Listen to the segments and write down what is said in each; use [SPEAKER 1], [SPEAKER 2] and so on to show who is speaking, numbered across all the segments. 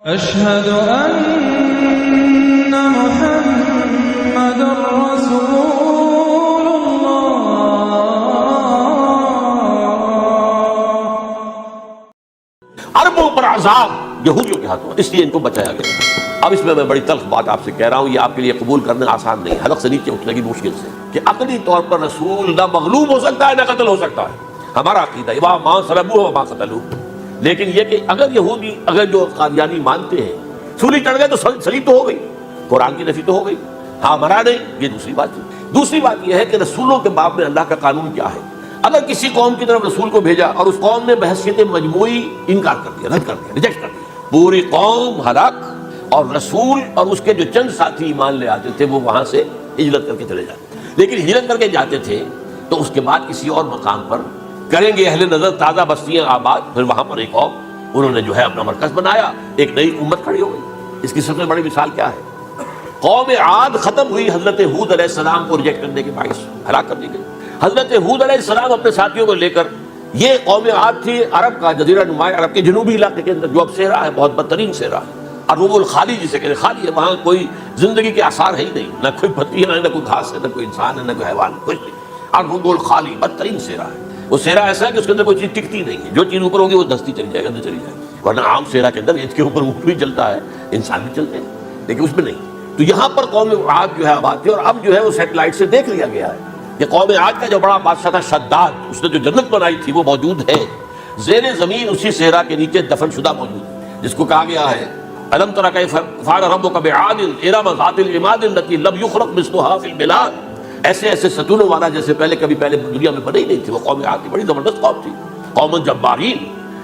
[SPEAKER 1] أشهد أن محمد رسول الله۔
[SPEAKER 2] عربوں پر عذاب یہودیوں کے ہاتھوں، اس لیے ان کو بچایا گیا۔ اب اس میں بڑی تلخ بات آپ سے کہہ رہا ہوں، یہ آپ کے لیے قبول کرنا آسان نہیں، حلق سے نیچے اٹھنے کی مشکل سے، کہ عقلی طور پر رسول نہ مغلوب ہو سکتا ہے نہ قتل ہو سکتا ہے۔ ہمارا عقیدہ ہے وَمَا صَلَبُوهُ وَمَا قَتَلُوهُ، لیکن یہ کہ اگر یہودی، اگر جو قادیانی مانتے ہیں سولی چڑھ گئے تو صلیب تو ہو گئی، قرآن کی نفی تو ہو گئی، ہاں مرا نہیں، یہ دوسری بات ہے۔ دوسری بات یہ ہے کہ رسولوں کے باب میں اللہ کا قانون کیا ہے۔ اگر کسی قوم کی طرف رسول کو بھیجا اور اس قوم نے بحثیت مجموعی انکار کر دیا، رد کر دیا، ریجیکٹ کر دیا، پوری قوم ہلاک، اور رسول اور اس کے جو چند ساتھی ایمان لے آتے تھے وہ وہاں سے ہجرت کر کے چلے جاتے، لیکن ہجرت کر کے جاتے تھے تو اس کے بعد کسی اور مقام پر کریں گے اہل نظر تازہ بستیاں آباد، پھر وہاں پر ایک اور انہوں نے جو ہے اپنا مرکز بنایا، ایک نئی امت کھڑی ہو گئی۔ اس کی سب سے بڑی مثال کیا ہے؟ قوم عاد ختم ہوئی حضرت ہود علیہ السلام کو ریجیکٹ کرنے کے باعث ہلاک کر دی گئی۔ حضرت ہود علیہ السلام اپنے ساتھیوں کو لے کر، یہ قوم عاد تھی عرب کا جزیرہ نما عرب کے جنوبی علاقے کے اندر، جو اب صحرا ہے، بہت بدترین صحرا ہے، عروب الخالی جسے کہتے ہیں، خالی ہے، وہاں کوئی زندگی کے آثار ہے ہی نہیں، نہ کوئی پتی ہے، نہ کوئی گھاس ہے، نہ کوئی انسان ہے، نہ کوئی حیوان، کچھ نہیں، عروب الخالی بدترین صحرا ہے۔ وہ صحرا ایسا ہے کہ اس کے اندر کوئی چیز ٹکتی نہیں ہے، جو چیز اوپر ہوگی وہ دستی چلی جائے گا، اندر چلی جائے گی، ورنہ عام صحرا کے اندر اس کے اوپر اونٹ بھی چلتا ہے، انسان بھی چلتے ہیں، لیکن اس میں نہیں۔ تو یہاں پر قوم عاد جو ہے آباد تھی، اور اب جو ہے وہ سیٹلائٹ سے دیکھ لیا گیا ہے کہ قوم عاد کا جو بڑا بادشاہ تھا شداد، اس نے جو جنت بنائی تھی وہ موجود ہے، زیر زمین اسی صحرا کے نیچے دفن شدہ موجود ہے، جس کو کہا گیا ہے الم تر کیف فعل ربک بعاد ارم ذات العماد التي لم يخلق مثلها في البلاد، ایسے ایسے ستونوں والا جیسے پہلے کبھی دنیا میں بنی نہیں تھی۔ وہ قوم عاد کی بڑی زبردست قوم تھی، قوم جبارین،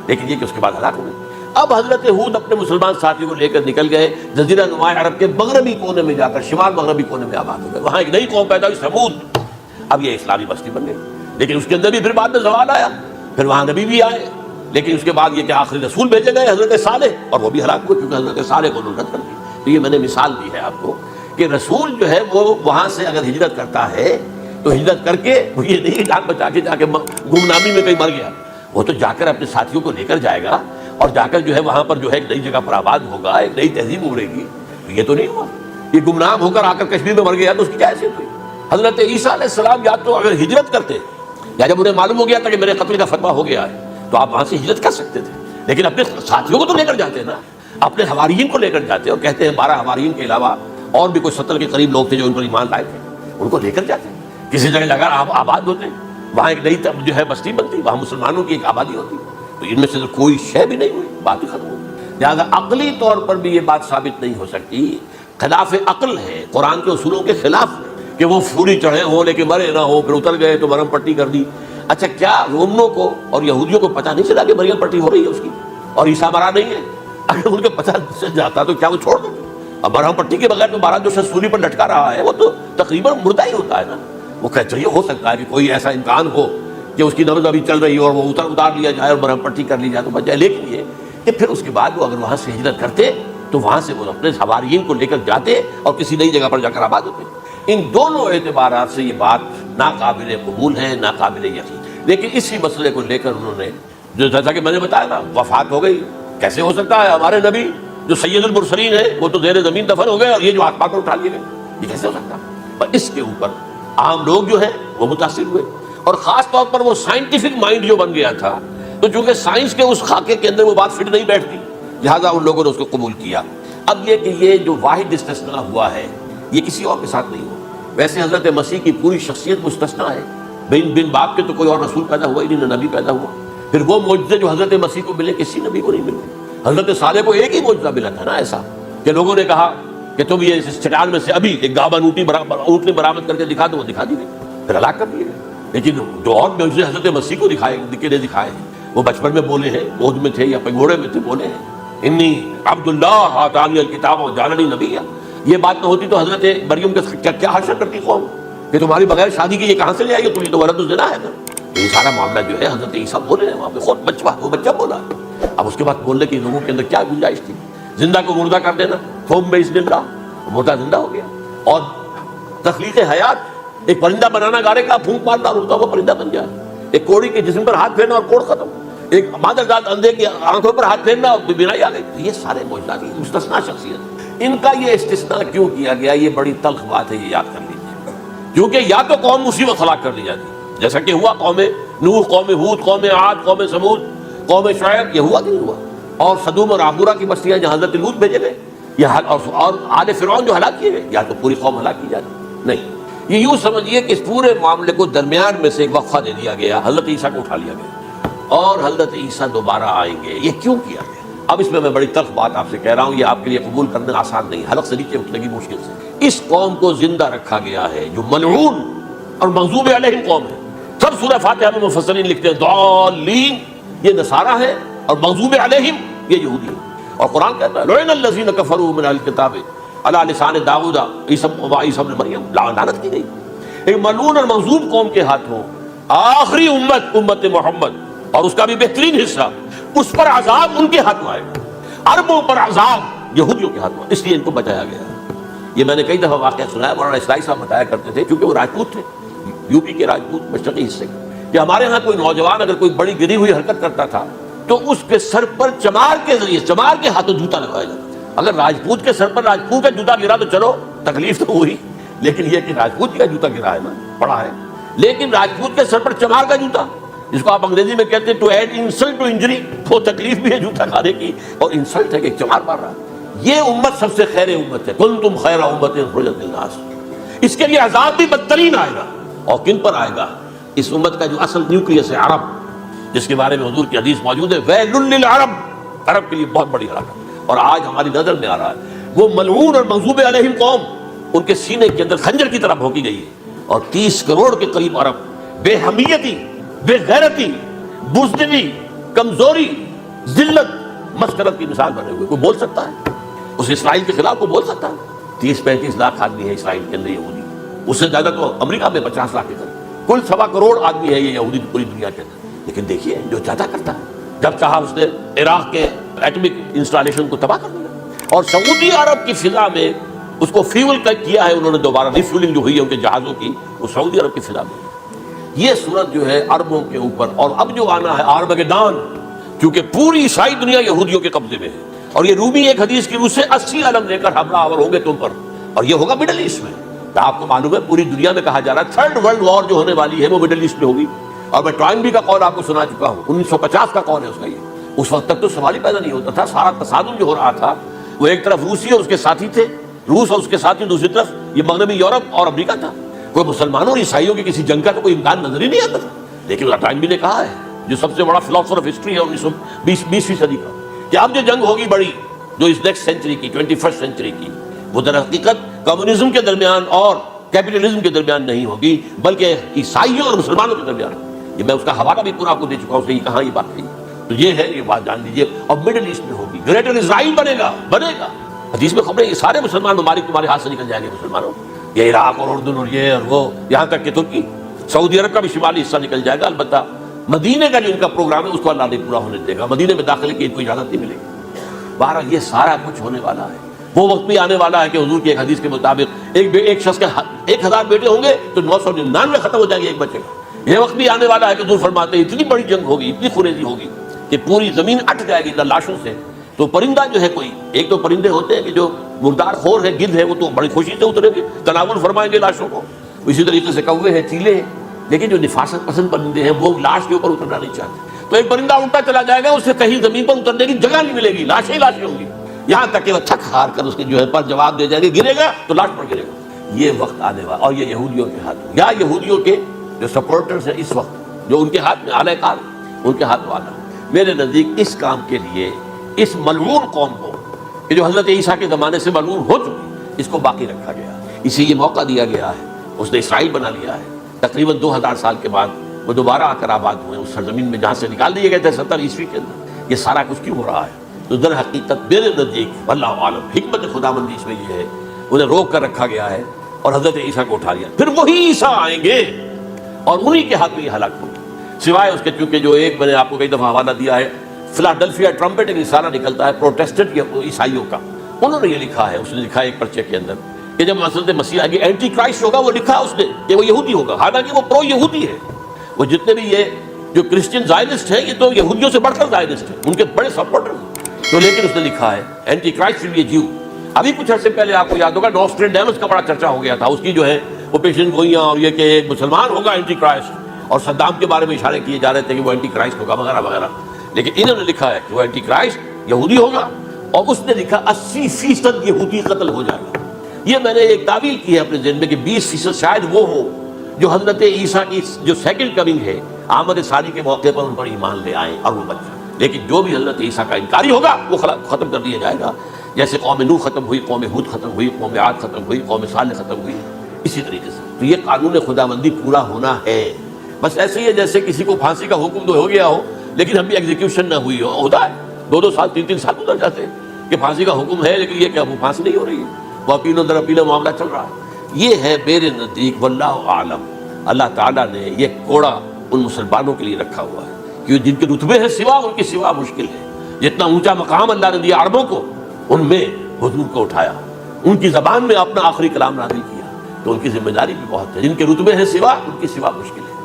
[SPEAKER 2] لیکن یہ کہ اس کے بعد ہلاک ہو گئی۔ اب حضرت ہود اپنے مسلمان ساتھیوں کو لے کر نکل گئے، جزیرہ نما عرب کے مغربی کونے میں جا کر، شمال مغربی کونے میں آباد ہو گئے، وہاں ایک نئی قوم پیدا ہوئی سمود۔ اب یہ اسلامی بستی بن گئی، لیکن اس کے اندر بھی پھر بعد میں زوال آیا، پھر وہاں نبی بھی آئے، لیکن اس کے بعد یہ کہ آخری رسول بھیجے گئے حضرت صالح، اور وہ بھی ہلاک ہوئے کیونکہ حضرت صالح کو رد کر دی۔ تو یہ میں نے مثال دی ہے آپ کو کہ رسول جو ہے وہ وہاں سے اگر ہجرت کرتا ہے تو ہجرت کر کے وہ یہ نہیں جان بچا کے جا کے گمنامی میں کہیں مر گیا، وہ تو جا کر اپنے ساتھیوں کو لے کر جائے گا، اور جا کر جو ہے وہاں پر جو ہے ایک نئی جگہ پر آباد ہوگا، ایک نئی تہذیب ابھرے گی۔ یہ تو نہیں ہوا، یہ گمنام ہو کر آ کر کشمیر میں مر گیا تو اس کی کیا حیثیت ہوئی؟ حضرت عیسیٰ علیہ السلام یا تو اگر ہجرت کرتے، یا جب انہیں معلوم ہو گیا تھا کہ میرے قتل کا فتویٰ ہو گیا ہے تو آپ وہاں سے ہجرت کر سکتے تھے، لیکن اپنے ساتھیوں کو تو لے کر جاتے نا، اپنے حواریین کو لے کر جاتے، اور کہتے ہیں 12 حواریین کے علاوہ اور بھی کوئی 70 کے قریب لوگ تھے جو ان پر ایمان لائے تھے، ان کو لے کر جاتے، کسی جگہ اگر آپ آباد ہوتے، وہاں ایک نئی جو ہے بستی بنتی، وہاں مسلمانوں کی ایک آبادی ہوتی، تو ان میں سے تو کوئی شے بھی نہیں ہوئی، بات ہی ختم ہوئی۔ لہٰذا عقلی طور پر بھی یہ بات ثابت نہیں ہو سکتی، خلاف عقل ہے، قرآن کے اصولوں کے خلاف ہے کہ وہ پھولی چڑھے ہوں لیکن مرے نہ ہو، پھر اتر گئے تو مرہم پٹی کر دی۔ اچھا کیا رومنوں کو اور یہودیوں کو پتہ نہیں چلا کہ مریم پٹی ہو رہی ہے اس کی اور عیسیٰ مرا نہیں ہے؟ اگر ان کو پتہ چل جاتا تو کیا وہ چھوڑ دیتے؟ اب مرہم پٹی کے بغیر تو 12 جو شخص سولی پر لٹکا رہا ہے وہ تو تقریباً مردہ ہی ہوتا ہے نا۔ وہ کہتے ہیں یہ ہو سکتا ہے کہ کوئی ایسا امکان ہو کہ اس کی نبض ابھی چل رہی ہو اور وہ اتار لیا جائے اور مرہم پٹی کر لی جائے تو بچ جائے، لیکن یہ کہ پھر اس کے بعد وہ اگر وہاں سے ہجرت کرتے تو وہاں سے وہ اپنے حواریین کو لے کر جاتے اور کسی نئی جگہ پر جا کر آباد ہوتے۔ ان دونوں اعتبارات سے یہ بات ناقابل قبول ہے، ناقابل یقین۔ لیکن اسی مسئلے کو لے کر انہوں نے، جو جیسا کہ میں نے بتایا نا، وفات ہو گئی، کیسے ہو سکتا ہے ہمارے نبی جو سید المرسلین ہے وہ تو زیر زمین دفن ہو گئے اور یہ جو آسمان پر اٹھا لیے گئے، یہ کیسے ہو سکتا ہے؟ اور اس کے اوپر عام لوگ جو ہیں وہ متاثر ہوئے، اور خاص طور پر وہ سائنٹیفک مائنڈ جو بن گیا تھا، تو چونکہ سائنس کے اس خاکے کے اندر وہ بات فٹ نہیں بیٹھتی، لہٰذا ان لوگوں نے اس کو قبول کیا۔ اب یہ کہ یہ جو واحد استثناء ہوا ہے یہ کسی اور کے ساتھ نہیں ہوا، ویسے حضرت مسیح کی پوری شخصیت مستثنیٰ ہے، بن باپ کے تو کوئی اور رسول پیدا ہوا ہی نہیں، نہ نبی پیدا ہوا۔ پھر وہ معجزے جو حضرت مسیح کو ملے کسی نبی کو نہیں ملے۔ حضرت صالح کو ایک ہی معجزہ ملا تھا نا ایسا کہ لوگوں نے کہا کہ تم یہ اس چٹان میں سے ابھی ایک گاون اونٹنی برآمد کر کے دکھا دو، وہ دکھا دی گئی، پھر ہلاک کر دیے گئے۔ لیکن جو اور معجزے حضرت مسیح کو دکھائے ہیں وہ بچپن میں بولے ہیں، گود میں تھے یا پگوڑے میں تھے، بولے ہیں انی عبداللہ آتانی الکتاب وجعلنی نبیا۔ یہ بات نہ ہوتی تو حضرت مریم کے کیا حشر کرتی قوم کہ تمہاری بغیر شادی کی یہ کہاں سے لے آئی، تم یہ تو ولد الزنا ہے نا۔ یہ سارا معاملہ جو ہے حضرت عیسیٰ بولے ہیں وہاں پہ، خود وہ بچہ بولا۔ اب اس کے بعد بولنے کی لوگوں کے اندر کیا گنجائش تھی؟ زندہ کو مردہ کر دینا، فوم میں اس دن رہا، مردہ زندہ ہو گیا، اور تخلیق حیات، ایک پرندہ بنانا گارے کا، پھونک مارنا اور اڑتا ہوا پرندہ بن جائے، ایک کوڑی کے جسم پر ہاتھ پھیرنا اور کوڑ ختم۔ ایک مادرزاد اندھے کی آنکھوں پر ہاتھ پھیرنا اور بینائی آ گئی. یہ سارے معجزات مستثنا شخصیت. ان کا یہ استثناء کیوں کیا گیا؟ یہ بڑی تلخ بات ہے، یہ یاد کر لیجیے. کیونکہ یا تو قوم مصیبت ہلاک کر دی جاتی، جیسا کہ ہوا قوم نوح، قوم ہود، قوم عاد، قوم ثمود، قوم شعیب. یہ ہوا کہ نہیں ہوا؟ اور صدوم اور عمورہ کی بستیاں جہاں حضرت لوط بھیجے گئے، اور آل فرعون جو ہلاک کیے گئے، یا تو پوری قوم ہلاک کی جاتی. نہیں، یہ یوں سمجھیے کہ اس پورے معاملے کو درمیان میں سے ایک وقفہ دے دیا گیا، حضرت عیسیٰ کو اٹھا لیا گیا اور حضرت عیسیٰ دوبارہ آئیں گے. یہ کیوں کیا گیا؟ اب اس میں بڑی تلخ بات آپ سے کہہ رہا ہوں، یہ آپ کے لیے قبول کرنا آسان نہیں، حلق سے نیچے اٹھنے کی مشکل سے. اس قوم کو زندہ رکھا گیا ہے جو ملعون اور مغضوب علیہم قوم ہے. سب سورہ فاتحہ میں مفسرین لکھتے ہیں ضالین یہ نصارہ ہے اور مغضوب علیہم یہ یہودی ہے. اور قرآن کہتا ہے لعن الذین کفروا من اہل الکتاب علی لسان داؤد عیسی ابن مریم، لعنت کی گئی. ایک ملعون اور مغضوب قوم کے ہاتھوں آخری امت محمد اور اس کا بھی بہترین حصہ، اس پر عذاب ان کے ہاتھوں آئے گا. عربوں پر عذاب یہودیوں کے ہاتھوں، اس لیے ان کو بچایا گیا. یہ میں نے کئی دفعہ واقعہ سنایا، مولانا اسلائی صاحب بتایا کرتے تھے، کیونکہ وہ راجپوت تھے، یو پی کے راجپوت مشرقی حصے کے، کہ ہمارے ہاں کوئی نوجوان اگر کوئی بڑی گری ہوئی حرکت کرتا تھا تو اس کے سر پر چمار کے ذریعے، چمار کے ہاتھوں جوتا لگایا جاتا تھا. اگر راجپوت کے سر پر راجپوت کا جوتا گرا تو چلو تکلیف تو ہوئی، لیکن یہ کہ راجپوت کا جوتا گرا ہے نا، پڑا ہے. لیکن راجپوت کے سر پر چمار کا جوتا، جس کو آپ انگریزی میں کہتے ہیں to add insult to injury, وہ تکلیف بھی ہے جوتا کھانے کی اور انسلٹ ہے کہ چمار مار رہا ہے. یہ امت سب سے خیر امت ہے، کنتم خیر امت اخرجت للناس. اس کے لیے عذاب بھی بدترین آئے گا. اور کن پر آئے گا؟ اس امت کا جو اصل نیوکلیس ہے عرب، جس کے بارے میں حضور کی حدیث موجود ہے ویل للعرب، عرب کے لیے بہت بڑی ہلاکت. اور آج ہماری نظر میں آ رہا ہے وہ ملعون اور مغضوب علیہم قوم، ان کے سینے کے اندر خنجر کی طرح بھونکی گئی ہے. اور 30 کروڑ کے قریب عرب بے حمیتی، بے غیرتی، بزدلی، کمزوری، ذلت، مسکرت کی مثال بنے ہوئے. کوئی بول سکتا ہے اس اسرائیل کے خلاف؟ کوئی بول سکتا ہے؟ 30-35 لاکھ آدمی ہے اسرائیل کے اندر یہودی، اس سے زیادہ تو امریکہ میں 50 لاکھ کے قریب، کل 1.25 کروڑ آدمی ہے یہ یہودی پوری دنیا کے اندر. لیکن دیکھیے جو زیادہ کرتا ہے، جب چاہا اس نے عراق کے ایٹمک انسٹالیشن کو تباہ کر دیا، اور سعودی عرب کی فضا میں اس کو فیول کیا ہے انہوں نے، دوبارہ ریفیولنگ جو ہوئی ہے ان کے جہازوں کی، وہ سعودی عرب کی فضا میں. یہ صورت جو ہے عربوں کے اوپر، اور اب جو آنا ہے آرمگیدان، کیونکہ پوری عیسائی دنیا یہودیوں کے قبضے میں ہے. اور یہ رومی ایک حدیث کی روح سے 80 علم لے کر حملہ آور ہوں گے تم پر، اور یہ ہوگا مڈل ایسٹ میں. آپ کو معلوم ہے پوری دنیا میں کہا جا رہا ہے 3rd ورلڈ وار جو ہونے والی ہے وہ مڈل ایسٹ میں ہوگی. اور میں ٹوائنبی کا قول آپ کو سنا چکا ہوں، 1950 کا قول ہے اس کا. یہ اس وقت تک تو سوال ہی پیدا نہیں ہوتا تھا. سارا تصادم جو ہو رہا تھا وہ ایک طرف روسی اور اس کے ساتھی تھے، روس اور اس کے ساتھی، دوسری طرف یہ مغربی یورپ اور امریکہ تھا. کوئی مسلمانوں اور عیسائیوں کی کسی جنگ کا تو کوئی امکان نظر ہی نہیں آتا تھا. لیکن ٹائنبی نے کہا ہے، جو سب سے بڑا فلاسفر آف ہسٹری ہے 1920ویں صدی کا، کہ اب جو جنگ ہوگی بڑی، جو اس نیکسٹ سینچری کی، 21st سینچری کی، وہ در حقیقت کمیونزم کے درمیان اور کیپٹلزم کے درمیان نہیں ہوگی، بلکہ عیسائیوں اور مسلمانوں کے درمیان. یہ میں اس کا حوالہ بھی پورا آپ کو دے چکا ہوں، صحیح کہاں یہ بات ہے. تو یہ ہے، یہ بات جان لیجیے. اور مڈل ایسٹ میں ہوگی، گریٹر اسرائیل بنے گا. حدیث میں خبریں، یہ سارے مسلمان ممالک تمہارے ہاتھ سے نکل جائیں گے مسلمانوں. یہ عراق اور اردن اور یہ اور وہ، یہاں تک کہ ترکی، سعودی عرب کا بھی شمالی حصہ نکل جائے گا. البتہ مدینے کا جو ان کا پروگرام ہے اس کو اللہ نہیں پورا ہونے دے گا. مدینے میں داخلے کی ان کو اجازت نہیں ملے گی. بہرحال یہ سارا کچھ ہونے والا ہے. وہ وقت بھی آنے والا ہے کہ حضور کی ایک حدیث کے مطابق ایک شخص کے 1000 بیٹے ہوں گے تو 999 ختم ہو جائیں گے ایک بچے کا. یہ وقت بھی آنے والا ہے کہ حضور فرماتے ہیں اتنی بڑی جنگ ہوگی، اتنی خونریزی ہوگی کہ پوری زمین اٹ جائے گی لاشوں سے. تو پرندہ جو ہے کوئی، ایک تو پرندے ہوتے ہیں کہ جو مردار خور ہے، گدھ ہے، وہ تو بڑی خوشی سے اترے گے، تناول فرمائیں گے لاشوں کو. اسی طریقے سے کوے ہیں، چیلے ہیں. لیکن جو نفاست پسند پرندے ہیں وہ لاش کے اوپر اترنا نہیں چاہتے. تو ایک پرندہ اٹھتا چلا جائے گا، اسے کہیں زمین پر اترنے کی جگہ نہیں ملے گی، لاشیں ہی لاشیں ہوں گی، یہاں تک کہ وہ تھک ہار کر اس کے جو ہے پر جواب دے جائے گا، گرے گا تو لاش پر گرے گا. یہ وقت آنے والا، اور یہ یہودیوں کے ہاتھ، یا یہودیوں کے جو سپورٹرز ہیں اس وقت، جو ان کے ہاتھ میں اعلی کار، ان کے ہاتھ والا. میرے نزدیک اس کام کے لیے اس ملعون قوم کو، کہ جو حضرت عیسیٰ کے زمانے سے ملعون ہو چکی، اس کو باقی رکھا گیا. اسے یہ موقع دیا گیا ہے، اس نے اسرائیل بنا لیا ہے. تقریباً 2000 سال کے بعد وہ دوبارہ آ کر آباد ہوئے اس سرزمین میں جہاں سے نکال دیے گئے تھے 70 عیسوی کے اندر. یہ سارا کچھ کیوں ہو رہا ہے؟ تو در حقیقت میرے نزدیک اللہ عالم حکمت خداوندی اس میں یہ ہے، انہیں روک کر رکھا گیا ہے اور حضرت عیسیٰ کو اٹھا لیا. پھر وہی عیسیٰ آئیں گے اور انہی کے ہاتھ میں یہ ہلاک ہوگا. سوائے اس کے چونکہ جو ایک میں نے آپ کو کئی دفعہ حوالہ دیا ہے، فلاڈلفیا ٹرمپٹ ایک رسالہ نکلتا ہے پروٹیسٹنٹ عیسائیوں کا. انہوں نے یہ لکھا ہے، اس نے لکھا ہے ایک پرچے کے اندر کہ جب حضرت مسیح آئے گی، اینٹی کرائسٹ ہوگا. وہ لکھا اس نے کہ وہ یہودی ہوگا، حالانکہ وہ پرو یہودی ہے. وہ جتنے بھی یہ جو کرسچن زائنسٹ ہیں یہ تو یہودیوں سے بڑھ کر زائنسٹ ہیں، ان کے بڑے سپورٹر ہیں۔ تو لیکن اس نے لکھا ہے اینٹی کرائسٹ ول بی اے جیو۔ ابھی کچھ عرصے پہلے آپ کو یاد ہوگا نوسٹریڈیمس کا بڑا چرچا ہو گیا تھا، اس کی جو ہے وہ پیشن گوئیاں اور یہ کہ ایک مسلمان ہوگا اینٹی کرائسٹ، اور صدام کے بارے میں اشارے کیے جا رہے تھے کہ وہ اینٹی کرائسٹ ہوگا وغیرہ وغیرہ، لیکن انہوں نے لکھا ہے کہ وہ اینٹی کرائسٹ یہودی ہوگا، اور اس نے لکھا 80% یہودی قتل ہو جائے گا۔ یہ میں نے ایک تعویل کی ہے اپنے ذہن میں کہ 20% شاید وہ ہو جو حضرت عیسیٰ کی جو سیکنڈ کمنگ ہے آمد ثانی کے موقع پر ان پر ایمان لے آئیں اور وہ بچ جائیں، لیکن جو بھی حضرت عیسیٰ کا انکاری ہوگا وہ ختم کر دیا جائے گا، جیسے قوم نوح ختم ہوئی، قوم ہود ختم ہوئی، قوم عاد ختم ہوئی، قوم صالح ختم ہوئی، اسی طریقے سے۔ تو یہ قانون خداوندی پورا ہونا ہے، بس ایسے ہی ہے جیسے کسی کو پھانسی کا حکم تو ہو گیا ہو لیکن ابھی ایگزیکیوشن نہ ہوئی ہو، ہوتا ہے 2 سال 3 سال گزر جاتے ہیں کہ پھانسی کا حکم ہے لیکن یہ کہ وہ پھانسی نہیں ہو رہی ہے، وہ اپیلوں در اپیلوں معاملہ چل رہا ہے۔ یہ ہے میرے نزدیک واللہ اعلم، اللہ تعالیٰ نے یہ کوڑا ان مسلمانوں کے لیے رکھا ہوا ہے کہ جن کے رتبے ہیں سوا ان کی سوا مشکل ہے۔ جتنا اونچا مقام اللہ نے دیا عربوں کو، ان میں حضور کو اٹھایا، ان کی زبان میں اپنا آخری کلام نازل کیا، تو ان کی ذمہ داری بھی بہت ہے۔ جن کے رتبے ہیں سوا ان کی سوا مشکل ہے۔